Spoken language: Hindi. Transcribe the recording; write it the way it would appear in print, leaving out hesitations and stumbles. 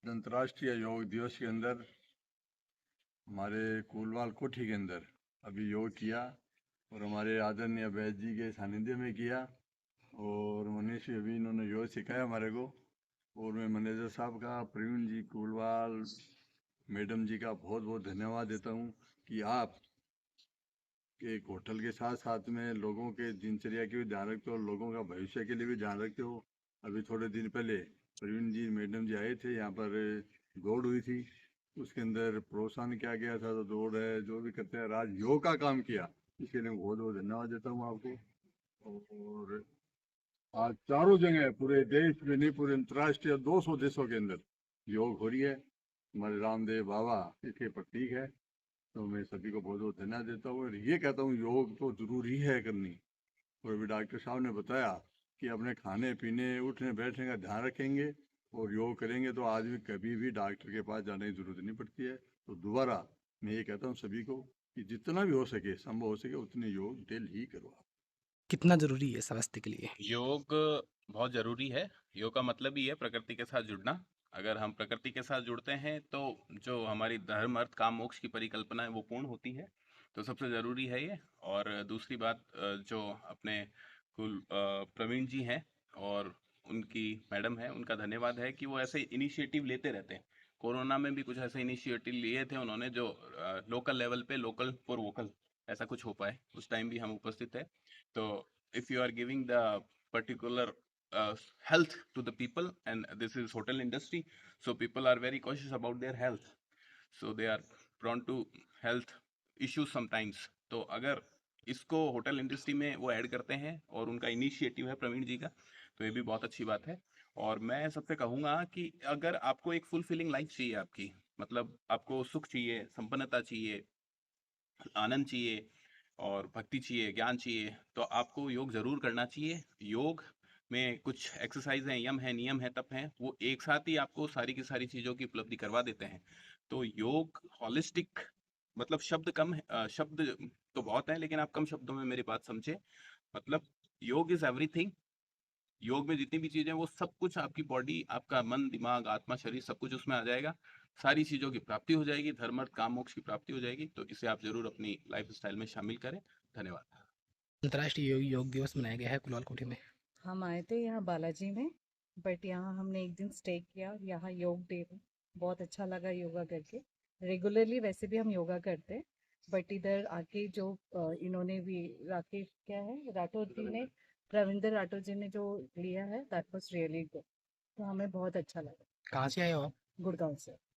अंतर्राष्ट्रीय योग दिवस के अंदर हमारे कोलवाल कोठी के अंदर अभी योग किया और हमारे आदरणीय वैद्य जी के सानिध्य में किया। और मनीष भी अभी इन्होंने योग सिखाया हमारे को। और मैं मैनेजर साहब का, प्रवीण जी कोलवाल मैडम जी का बहुत बहुत धन्यवाद देता हूँ कि आप एक होटल के साथ साथ में लोगों के दिनचर्या के भी ध्यान रखते हो और लोगों का भविष्य के लिए भी ध्यान रखते हो। अभी थोड़े दिन पहले प्रवीण जी मैडम जी आए थे, यहाँ पर दौड़ हुई थी, उसके अंदर प्रोत्साहन किया गया था। तो दौड़ है जो भी करते हैं, आज योग का काम किया, इसके लिए बहुत बहुत धन्यवाद देता हूँ आपको। और आज चारों जगह पूरे देश में नहीं, पूरे अंतर्राष्ट्रीय 200 देशों के अंदर योग हो रही है। हमारे रामदेव बाबा इसके प्रतीक है। तो मैं सभी को बहुत बहुत धन्यवाद देता हूँ और ये कहता हूँ योग तो जरूरी है करनी। और अभी डॉक्टर साहब ने बताया कि अपने खाने पीने उठने बैठने का ध्यान रखेंगे और योग करेंगे तो आदमी कभी भी डॉक्टर के पास जाने की जरूरत नहीं पड़ती है। तो दोबारा मैं ये कहता हूँ सभी को कि जितना भी हो सके, संभव हो सके, उतने योग डेली ही करो। कितना ज़रूरी है स्वास्थ्य के लिए? योग बहुत ज़रूरी है। योग का मतलब ही है प्रकृति के साथ जुड़ना। अगर हम प्रकृति के साथ जुड़ते हैं तो जो हमारी धर्म अर्थ काम मोक्ष की परिकल्पना है वो पूर्ण होती है। तो सबसे ज़रूरी है ये। और दूसरी बात, जो अपने प्रवीण जी हैं और उनकी मैडम है, उनका धन्यवाद है कि वो ऐसे इनिशिएटिव लेते रहते हैं। कोरोना में भी कुछ ऐसे इनिशिएटिव लिए थे उन्होंने जो लोकल लेवल पे लोकल फॉर वोकल ऐसा कुछ हो पाए। उस टाइम भी हम उपस्थित थे। तो if you are giving the particular uh, health to the people, and this is hotel industry, so people are very cautious about their health, so they are prone to health issues sometimes. तो अगर इसको होटल इंडस्ट्री में वो ऐड करते हैं और उनका इनिशिएटिव है प्रवीण जी का, तो ये भी बहुत अच्छी बात है। और मैं सबसे कहूँगा कि अगर आपको एक फुलफिलिंग लाइफ चाहिए, आपकी मतलब आपको सुख चाहिए, संपन्नता चाहिए, आनंद चाहिए और भक्ति चाहिए, ज्ञान चाहिए, तो आपको योग ज़रूर करना चाहिए। योग में कुछ एक्सरसाइज हैं, यम है, नियम है, तप हैं, वो एक साथ ही आपको सारी की सारी चीज़ों की उपलब्धि करवा देते हैं। तो योग हॉलिस्टिक, मतलब शब्द कम है, शब्द तो बहुत हैं लेकिन आप कम शब्दों में मेरी बात समझे। मतलब योग इज़ एवरीथिंग। योग में जितनी भी चीजें, वो सब कुछ आपकी बॉडी, आपका मन, दिमाग, आत्मा, शरीर, सब कुछ उसमें आ जाएगा। सारी चीजों की प्राप्ति हो जाएगी, धर्म अर्थ काम मोक्ष की प्राप्ति हो जाएगी। तो इसे आप जरूर अपनी लाइफ स्टाइल में शामिल करें। धन्यवाद। अंतर्राष्ट्रीय योग दिवस मनाया गया है कुलाल कोठी में। हम आए थे यहाँ बालाजी में, बट यहाँ हमने एक दिन स्टे किया यहाँ योग डे में। बहुत अच्छा लगा योगा करके। रेगुलरली वैसे भी हम योगा करते हैं, बट इधर आके जो इन्होंने भी, राकेश क्या है, राठौर जी ने, रविंद्र राठौर जी ने जो लिया है, दैट वाज रियली गुड। तो हमें बहुत अच्छा लगा। कहाँ से आए हो आप? गुड़गांव से।